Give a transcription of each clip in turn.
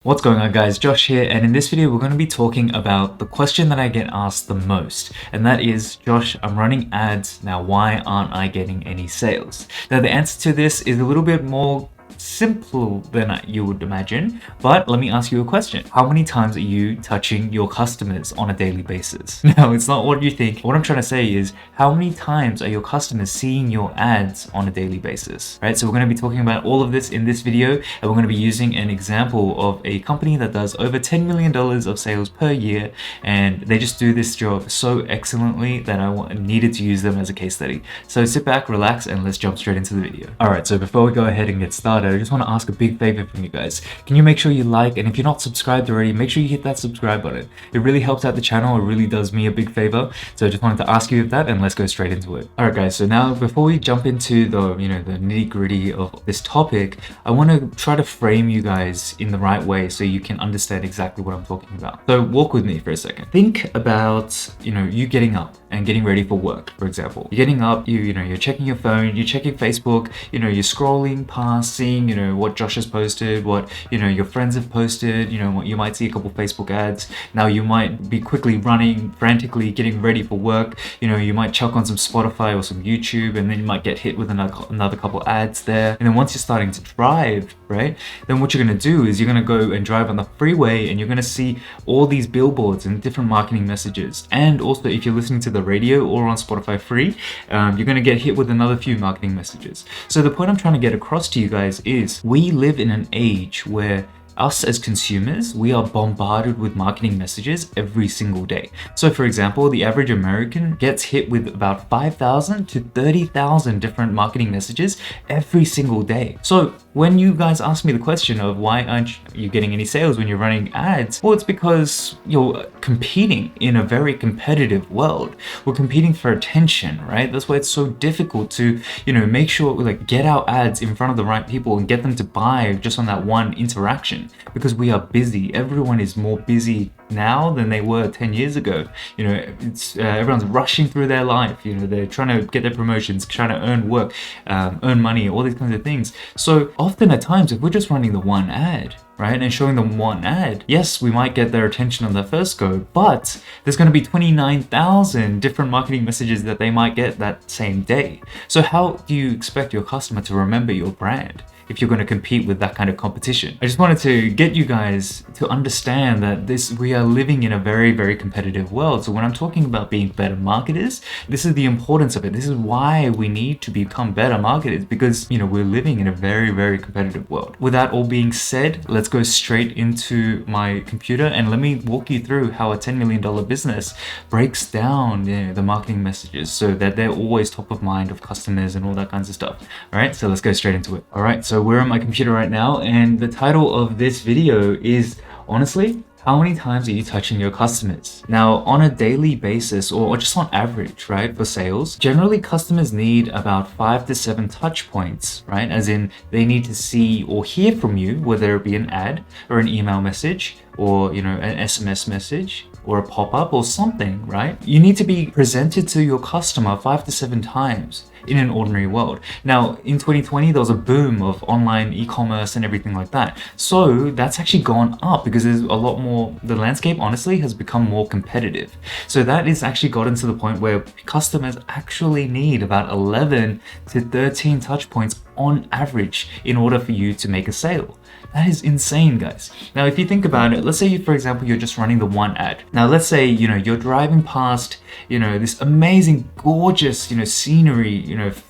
What's going on, guys? Josh here, and in this video we're going to be talking about the question that I get asked the most, and that is, Josh, I'm running ads now, why aren't I getting any sales? Now the answer to this is a little bit more simple than you would imagine, but let me ask you a question. How many times are you touching your customers on a daily basis? No, it's not what you think. What I'm trying to say is, how many times are your customers seeing your ads on a daily basis, right? So we're going to be talking about all of this in this video, and we're going to be using an example of a company that does over $10 million of sales per year, and they just do this job so excellently that I needed to use them as a case study. So sit back, relax, and let's jump straight into the video. All right, so before we go ahead and get started, I just want to ask a big favor from you guys. Can you make sure you like, and if you're not subscribed already, make sure you hit that subscribe button. It really helps out the channel. It really does me a big favor. So I just wanted to ask you that, and let's go straight into it. All right, guys. So now before we jump into the nitty gritty of this topic, I want to try to frame you guys in the right way so you can understand exactly what I'm talking about. So walk with me for a second. Think about you getting up and getting ready for work, for example. You're getting up, you're checking your phone, you're checking Facebook, you're scrolling past, seeing what Josh has posted, what your friends have posted, what you might see a couple Facebook ads. Now you might be quickly running frantically getting ready for work. You might chuck on some Spotify or some YouTube, and then you might get hit with another couple ads there. And then once you're starting to drive, right, then what you're going to do is you're going to go and drive on the freeway, and you're going to see all these billboards and different marketing messages. And also, if you're listening to the radio or on Spotify free, you're going to get hit with another few marketing messages. So the point I'm trying to get across to you guys is, we live in an age where us as consumers, we are bombarded with marketing messages every single day. So for example, the average American gets hit with about 5,000 to 30,000 different marketing messages every single day. So when you guys ask me the question of why aren't you getting any sales when you're running ads, well, it's because you're competing in a very competitive world. We're competing for attention, right? That's why it's so difficult to, make sure get our ads in front of the right people and get them to buy just on that one interaction. Because we are busy. Everyone is more busy now than they were 10 years ago. It's everyone's rushing through their life. They're trying to get their promotions, trying to earn work, earn money, all these kinds of things. So often at times, if we're just running the one ad, right, and showing them one ad, yes, we might get their attention on the first go, but there's going to be 29,000 different marketing messages that they might get that same day. So how do you expect your customer to remember your brand if you're going to compete with that kind of competition? I just wanted to get you guys to understand that we are living in a very, very competitive world. So when I'm talking about being better marketers, this is the importance of it. This is why we need to become better marketers, because we're living in a very, very competitive world. With that all being said, let's go straight into my computer and let me walk you through how a $10 million business breaks down the marketing messages so that they're always top of mind of customers and all that kinds of stuff. All right, so let's go straight into it. All right, so we're on my computer right now, and the title of this video is, honestly, how many times are you touching your customers? Now, on a daily basis, or just on average, right, for sales, generally customers need about 5 to 7 touch points, right? As in, they need to see or hear from you, whether it be an ad or an email message, or an SMS message, or a pop-up or something, right? You need to be presented to your customer 5 to 7 times in an ordinary world. Now, in 2020, there was a boom of online e-commerce and everything like that. So that's actually gone up because there's a lot more, the landscape honestly has become more competitive. So that is actually gotten to the point where customers actually need about 11 to 13 touch points on average in order for you to make a sale. That is insane, guys. Now, if you think about it, let's say for example, you're just running the one ad. Now, let's say, you're driving past, this amazing, gorgeous, scenery,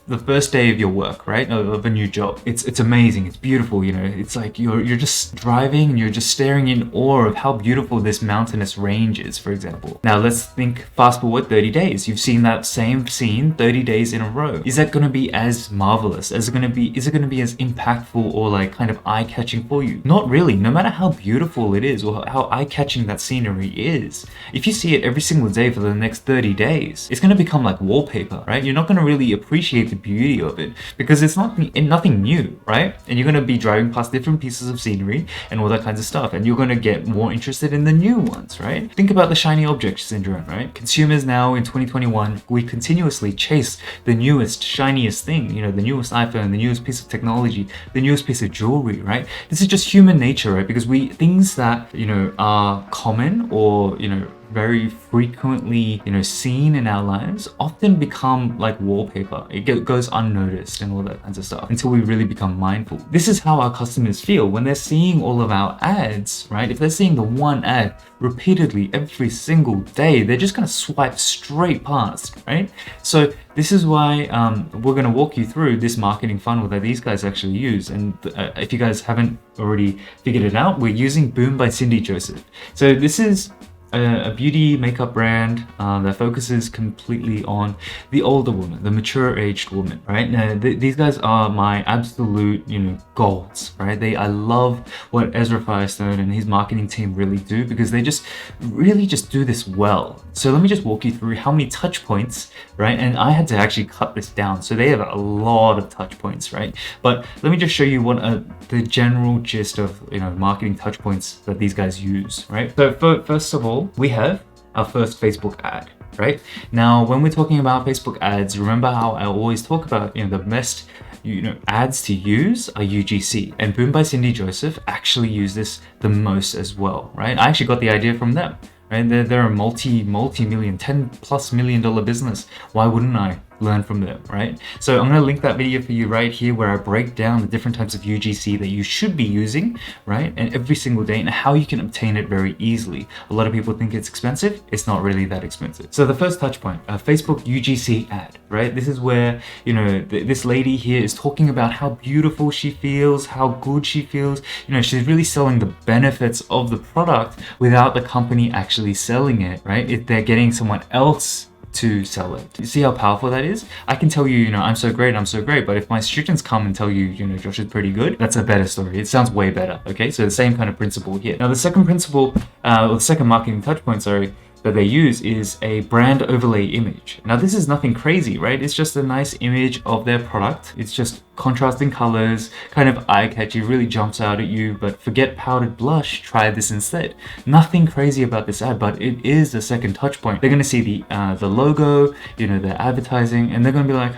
the first day of your work, right? Of a new job. It's amazing. It's beautiful. It's like you're just driving and you're just staring in awe of how beautiful this mountainous range is, for example. Now, let's think fast forward 30 days. You've seen that same scene 30 days in a row. Is that going to be as marvelous? Is it going to be as impactful or kind of eye-catching for you? Not really. No matter how beautiful it is or how eye-catching that scenery is, if you see it every single day for the next 30 days, it's going to become like wallpaper, right? You're not going to really appreciate the beauty of it, because it's nothing new, right? And you're going to be driving past different pieces of scenery and all that kinds of stuff, and you're going to get more interested in the new ones, right? Think about the shiny object syndrome, right? Consumers now in 2021, we continuously chase the newest, shiniest thing, you know, the newest iPhone, the newest piece of technology, the newest piece of jewelry, right? This is just human nature, right? Because things that, you know, are common or, you know, very frequently, you know, seen in our lives often become like wallpaper. It goes unnoticed and all that kinds of stuff until we really become mindful. This is how our customers feel when they're seeing all of our ads, right? If they're seeing the one ad repeatedly every single day, they're just going to swipe straight past, right? So this is why we're going to walk you through this marketing funnel that these guys actually use. And if you guys haven't already figured it out, we're using Boom by Cindy Joseph. So this is a beauty makeup brand that focuses completely on the older woman, the mature aged woman, right? Now, these guys are my absolute, you know, goals, right? I love what Ezra Firestone and his marketing team really do, because they really do this well. So let me just walk you through how many touch points, right? And I had to actually cut this down. So they have a lot of touch points, right? But let me just show you what the general gist of, you know, marketing touch points that these guys use, right? So first of all, we have our first Facebook ad, right? Now, when we're talking about Facebook ads, remember how I always talk about, you know, the best, you know, ads to use are UGC, and Boom by Cindy Joseph actually use this the most as well, right? I actually got the idea from them, right? They're a multi-million, $10+ million business. Why wouldn't I learn from them, right? So I'm going to link that video for you right here, where I break down the different types of UGC that you should be using, right? And every single day, and how you can obtain it very easily. A lot of people think it's expensive. It's not really that expensive. So the first touch point, Facebook UGC ad, right? This is where, you know, this lady here is talking about how beautiful she feels, how good she feels. You know, she's really selling the benefits of the product without the company actually selling it, right? They're getting someone else to sell it. You see how powerful that is? I can tell you, you know, I'm so great, but if my students come and tell you, you know, Josh is pretty good, that's a better story. It sounds way better, okay? So the same kind of principle here. Now the second principle, or the second marketing touch point, sorry, that they use is a brand overlay image. Now this is nothing crazy, right? It's just a nice image of their product. It's just contrasting colors, kind of eye-catchy, really jumps out at you, but forget powdered blush, try this instead. Nothing crazy about this ad, but it is the second touch point. They're gonna see the logo, you know, their advertising, and they're gonna be like,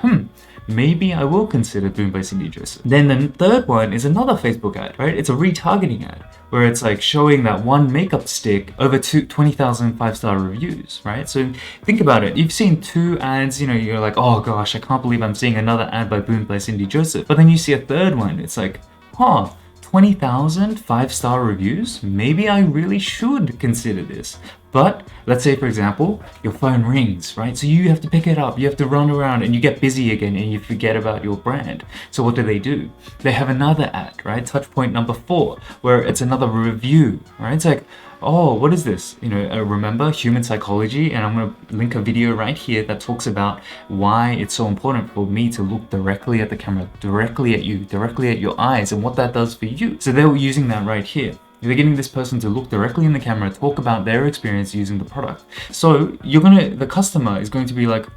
maybe I will consider Boom by Cindy Joseph. Then the third one is another Facebook ad, right? It's a retargeting ad, where it's like showing that one makeup stick over 20,000 5-star reviews, right? So think about it. You've seen 2 ads, you know, you're like, oh gosh, I can't believe I'm seeing another ad by Boom by Cindy Joseph. But then you see a third one, it's like, 20,000 5-star reviews? Maybe I really should consider this. But let's say, for example, your phone rings, right? So you have to pick it up, you have to run around, and you get busy again and you forget about your brand. So what do? They have another ad, right? Touch point number 4, where it's another review, right? It's like, oh, what is this? You know, remember human psychology? And I'm going to link a video right here that talks about why it's so important for me to look directly at the camera, directly at you, directly at your eyes, and what that does for you. So they were using that right here. They're getting this person to look directly in the camera, talk about their experience using the product. So the customer is going to be like,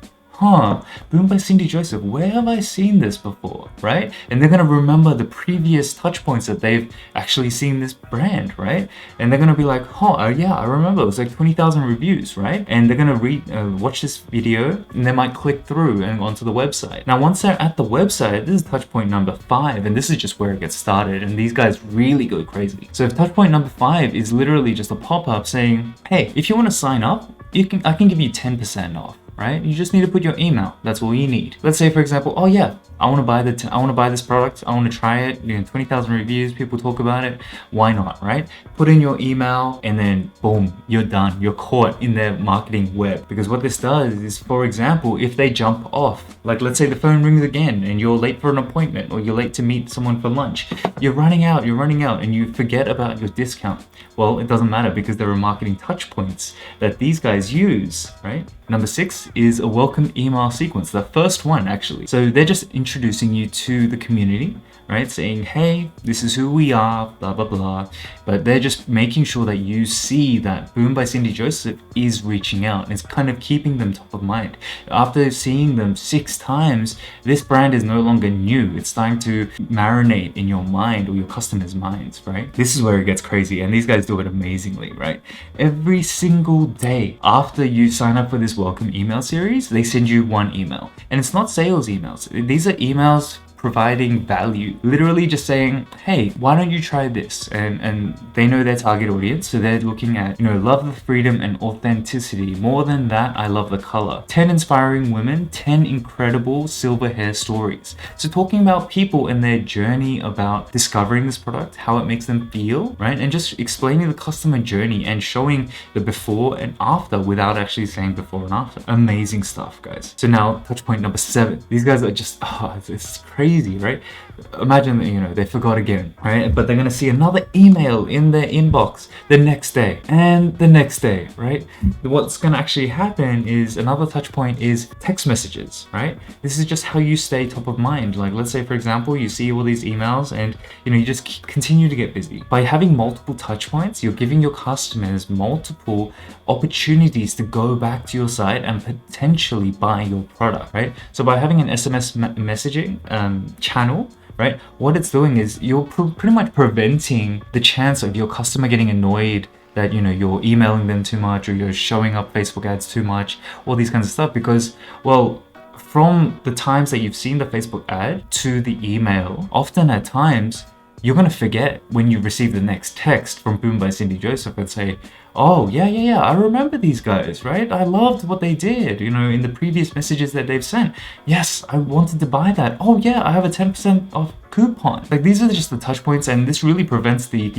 Boom by Cindy Joseph, where have I seen this before, right? And they're going to remember the previous touch points that they've actually seen this brand, right? And they're going to be like, yeah, I remember, it was like 20,000 reviews, right? And they're going to watch this video, and they might click through and onto the website. Now, once they're at the website, this is touch point number 5, and this is just where it gets started, and these guys really go crazy. So if touch point number 5 is literally just a pop-up saying, hey, if you want to sign up, I can give you 10% off. Right? You just need to put your email. That's all you need. Let's say, for example, oh yeah, I want to buy this product. I want to try it. You know, 20,000 reviews, people talk about it. Why not, right? Put in your email, and then boom, you're done. You're caught in their marketing web. Because what this does is, for example, if they jump off, like let's say the phone rings again and you're late for an appointment, or you're late to meet someone for lunch, you're running out, and you forget about your discount. Well, it doesn't matter, because there are marketing touch points that these guys use, right? Number 6 is a welcome email sequence, the first one actually. So they're just introducing you to the community, right? Saying, hey, this is who we are, blah, blah, blah. But they're just making sure that you see that Boom by Cindy Joseph is reaching out. It's kind of keeping them top of mind. After seeing them 6 times, this brand is no longer new. It's starting to marinate in your mind or your customers' minds, right? This is where it gets crazy, and these guys do it amazingly, right? Every single day after you sign up for this welcome email series, they send you one email. And it's not sales emails. These are emails providing value, literally just saying, hey, why don't you try this? And they know their target audience, so they're looking at, love the freedom and authenticity. More than that, I love the color. 10 inspiring women, 10 incredible silver hair stories. So talking about people and their journey about discovering this product, how it makes them feel, right? And just explaining the customer journey and showing the before and after without actually saying before and after. Amazing stuff, guys. So now touch point number 7. These guys are just, it's crazy. Right? Imagine that, they forgot again, right? But they're going to see another email in their inbox the next day and the next day, right? What's going to actually happen is another touch point is text messages, right? This is just how you stay top of mind. Like, let's say, for example, you see all these emails and, you just continue to get busy. By having multiple touch points, you're giving your customers multiple opportunities to go back to your site and potentially buy your product, right? So by having an SMS messaging channel, right, what it's doing is you're pretty much preventing the chance of your customer getting annoyed that you're emailing them too much or you're showing up Facebook ads too much, all these kinds of stuff, because, well, from the times that you've seen the Facebook ad to the email, often at times you're going to forget when you receive the next text from Boom by Cindy Joseph and say, oh, yeah, I remember these guys, right? I loved what they did, in the previous messages that they've sent. Yes, I wanted to buy that. Oh yeah, I have a 10% off coupon. Like, these are just the touch points, and this really prevents the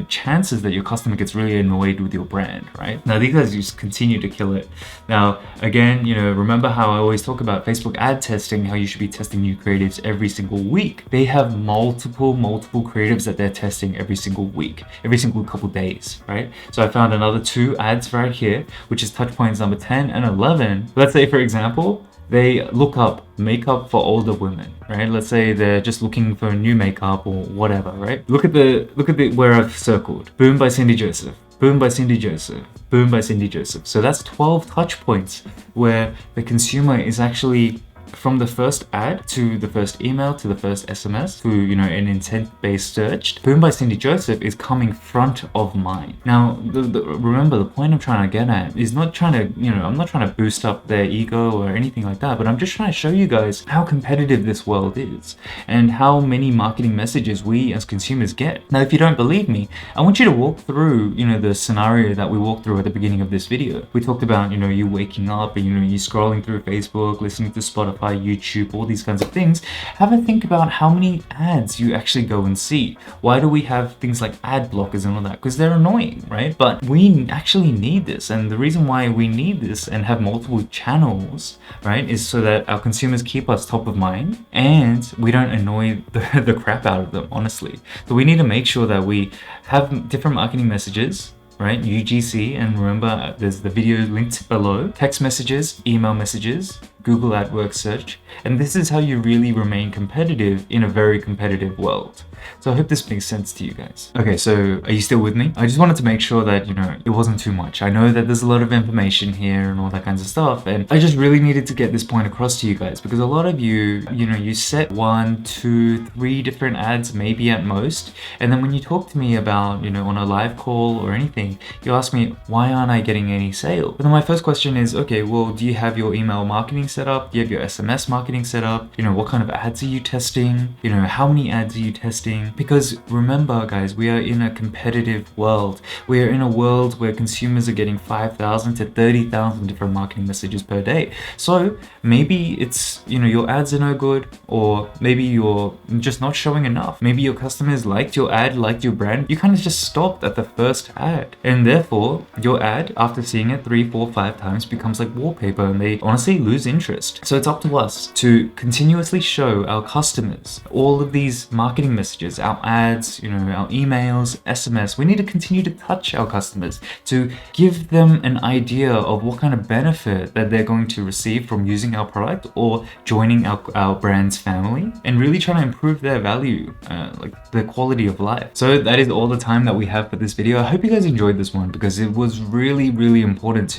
chances that your customer gets really annoyed with your brand, right? Now, these guys just continue to kill it. Now, again, remember how I always talk about Facebook ad testing, how you should be testing new creatives every single week. They have multiple creatives that they're testing every single week, every single couple days, right? So I found another 2 ads right here, which is touch points number 10 and 11. Let's say, for example, they look up makeup for older women, right? Let's say they're just looking for new makeup or whatever, right? Look at the where I've circled. Boom by Cindy Joseph. Boom by Cindy Joseph. Boom by Cindy Joseph. So that's 12 touch points where the consumer is actually, from the first ad to the first email to the first SMS to an intent-based search, Boom by Cindy Joseph is coming front of mind. Now, remember, the point I'm trying to get at is not trying to, I'm not trying to boost up their ego or anything like that, but I'm just trying to show you guys how competitive this world is and how many marketing messages we as consumers get. Now, if you don't believe me, I want you to walk through, the scenario that we walked through at the beginning of this video. We talked about, you waking up and, you scrolling through Facebook, listening to Spotify, YouTube, all these kinds of things. Have a think about how many ads you actually go and see. Why do we have things like ad blockers and all that? Because they're annoying, right? But we actually need this, and the reason why we need this and have multiple channels, right, is so that our consumers keep us top of mind and we don't annoy the crap out of them, honestly. So we need to make sure that we have different marketing messages, right? UGC, and remember, there's the video linked below. Text messages, email messages, Google AdWords search, and this is how you really remain competitive in a very competitive world. So I hope this makes sense to you guys. Okay, so are you still with me? I just wanted to make sure that, it wasn't too much. I know that there's a lot of information here and all that kinds of stuff, and I just really needed to get this point across to you guys, because a lot of you, you set 1, 2, 3 different ads, maybe at most, and then when you talk to me about, on a live call or anything, you ask me, why aren't I getting any sale? But then my first question is, okay, well, do you have your email marketing set up? Do you have your SMS marketing set up? What kind of ads are you testing? How many ads are you testing? Because remember, guys, we are in a competitive world. We are in a world where consumers are getting 5,000 to 30,000 different marketing messages per day. So maybe it's, your ads are no good, or maybe you're just not showing enough. Maybe your customers liked your ad, liked your brand. You kind of just stopped at the first ad. And therefore, your ad, after seeing it 3, 4, 5 times, becomes like wallpaper, and they honestly lose interest interest. So it's up to us to continuously show our customers all of these marketing messages, our ads, our emails, SMS. We need to continue to touch our customers to give them an idea of what kind of benefit that they're going to receive from using our product or joining our brand's family, and really trying to improve their value, like their quality of life. So that is all the time that we have for this video. I hope you guys enjoyed this one because it was really, really important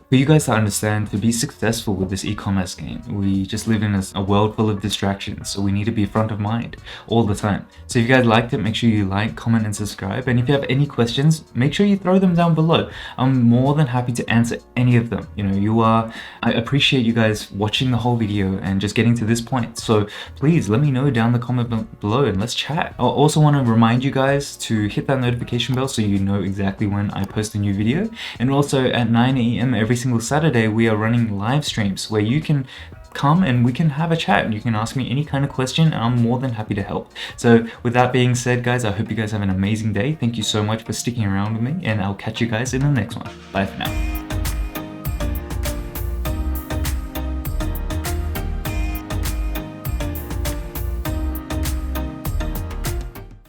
for you guys to understand, to be successful with this e-commerce game. We just live in a world full of distractions, so we need to be front of mind all the time. So if you guys liked it, make sure you like, comment, and subscribe. And if you have any questions, make sure you throw them down below. I'm more than happy to answer any of them. I appreciate you guys watching the whole video and just getting to this point. So please let me know down the comment below and let's chat. I also want to remind you guys to hit that notification bell so you know exactly when I post a new video. And also at 9 AM every single Saturday, we are running live streams where you can come and we can have a chat and you can ask me any kind of question and I'm more than happy to help. So with that being said, guys, I hope you guys have an amazing day. Thank you so much for sticking around with me and I'll catch you guys in the next one. Bye for now.